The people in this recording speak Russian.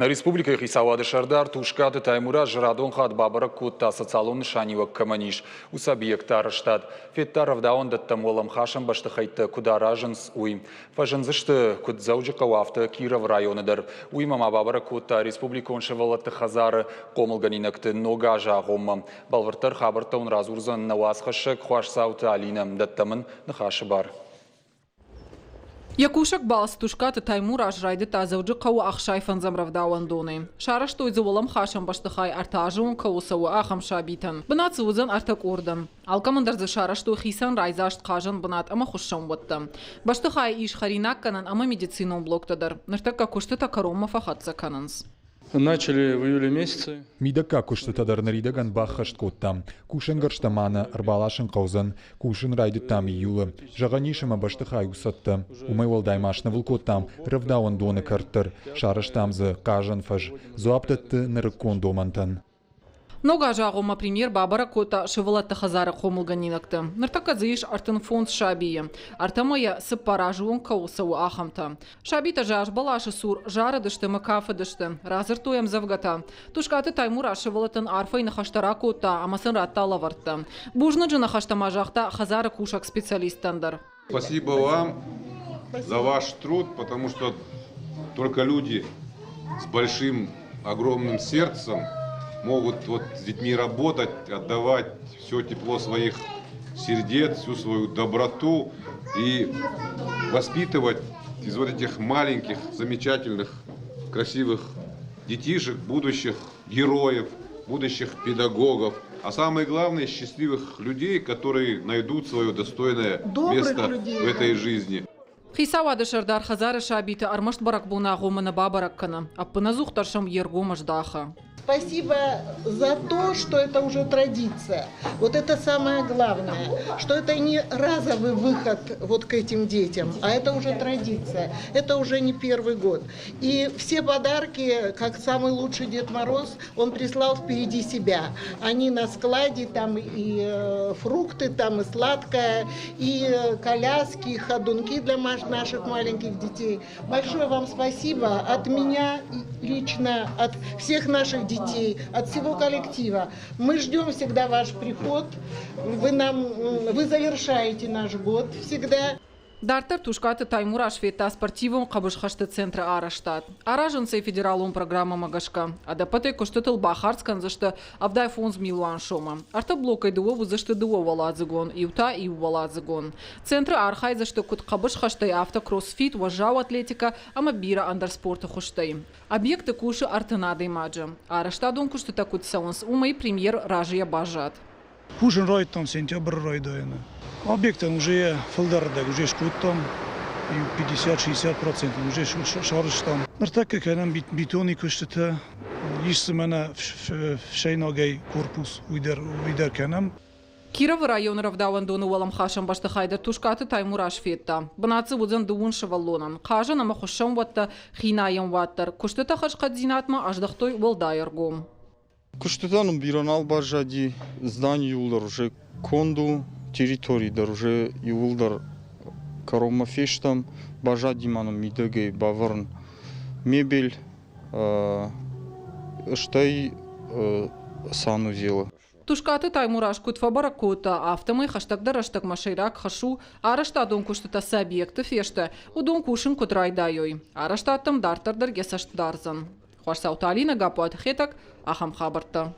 На республикæйы хицауады сәрдар Тускъаты Таймураз радон хатт бабæрæг кодта социалон нысаниуæг кәмән объектты арæзтад. Федта рәвдауæндæттәм уыйымæ бәстыхæйттæ куыд аразынц Уыимæ. Фæзындзысты куыд Дзæуджыхъæуы афтæ Кировы районыдыр. Уыимæ бабæрæг кодта республикон сывæлләтты хæдзары хъомылгәнинәгты нога агъоммæ. Балвыртыр хабыртаун разурзан науасхышык хъомылгæнинæгты алинәм нахашы бар. Якушак балс Тускъаты Таймураз райды Дзæуджыхъæуы ахшайфан замравдауэндоны. Шараш тойзы уыламхасән баштыхай артажуын кауысауы ахам шабитан. Бынат сывызан артак ордан. Алкамандарзы шараш той хисан райзашт қажан бынат ама хушшан ватты. Баштыхай иш харинакканан ама медицинон блоктадар. Ныртакка куштыта карома фахатса кананс. Начали в июле месяце. Мидакка куштатадар наридаган бахашт коттам. Кушен гарштамана, арбалашен каузан, кушен райдыттам июлы. Жаганишема баштыхай усатты. Уыимæ вулкоттам, рәвдауэндоны карттыр. Шараштамзы кажан фаж. Зуаптатты нырыккон домантан. Нога агъоммэ премьер бабæрæг кодта сывæлләтты хæдзары хъомылгæнинæгты. Ныртакка зыиш артын фонд шабие. Артамая сыппаражуын кауысауы ахамта. Шабита жаш балашы сур, жары дышты, мыкафы дышты. Разыр тоям завгата. Тускъаты Таймураз сывәлләттын арфай нахаштара кодта, амасын ратта лавартты. Бужны жы нахаштама жақта хәдзары кушак специалистандар. Спасибо вам за ваш труд, потому что только люди с большим, огромным сердцем могут с детьми работать, отдавать все тепло своих сердец, всю свою доброту и воспитывать из вот этих маленьких, замечательных, красивых детишек, будущих героев, будущих педагогов, а самое главное, счастливых людей, которые найдут свое достойное место в этой жизни. Хицауады сәрдар хәдзары шабиты армашт баракбуна агъоммэ бабæрәг кана. Аппына зухтаршам ергомаш даха. Спасибо за то, что это уже традиция. Вот это самое главное, что это не разовый выход вот к этим детям, а это уже традиция. Это уже не первый год. И все подарки, как самый лучший Дед Мороз, он прислал впереди себя. Они на складе, там и фрукты, там и сладкое, и коляски, и ходунки для наших маленьких детей. Большое вам спасибо от меня лично, от всех наших детей, от всего коллектива. Мы ждем всегда ваш приход. Вы завершаете наш год всегда. Дартар Тускъаты Таймураз Федта спортивон қабышхашты центра арæзтад. Аразынц федералон программа магашка. Адапатай коштытыл бахарскан зашты авдай фонз милуан шома. Арта блокай дуову зашты дуо валадзыгон, иута и валадзыгон. Центра архай зашты кут қабышхаштай авто кроссфит, важау атлетика, ама бира андерспорта хуштай. Объекты куши артынады маджа. Арæзтадон куштыта кут саунс Уыимæ премьер ражия бажат. Кушен райдтан сентябрь райдайны. Объекты уже фылдарды, уже шкуттан, и 50-60% уже шарыштан. Ныртакка кәнем бетони куштыта, ишсымана шейнагай корпус уйдар кәнем. Кировы районы рәвдауэндоны уыламхасән баштыхайдар Тускъаты Таймураз Федта. Бынатсы вудзан дуын шываллонан. Қажан ама хушшан ватта, хинайын ваттар. Куштыта хашқат зинатма аждахтой валдайыргом. Куштытаным биранал бажади здание улдар уже конду территории дар уже юлдар карома фештам бажади маном мидагей баварн мебель штай сану зела. Тускъаты Таймураз куд бабæрæg кодта афтæ хаштагдар аштаг машайрак хашу арæзтадон куштыта объекты фешта удон кушын куд райдайой. Арæзтадтам дартардар гесашт дарзан. Хварсауталина гапуат хетак ахам хабарта.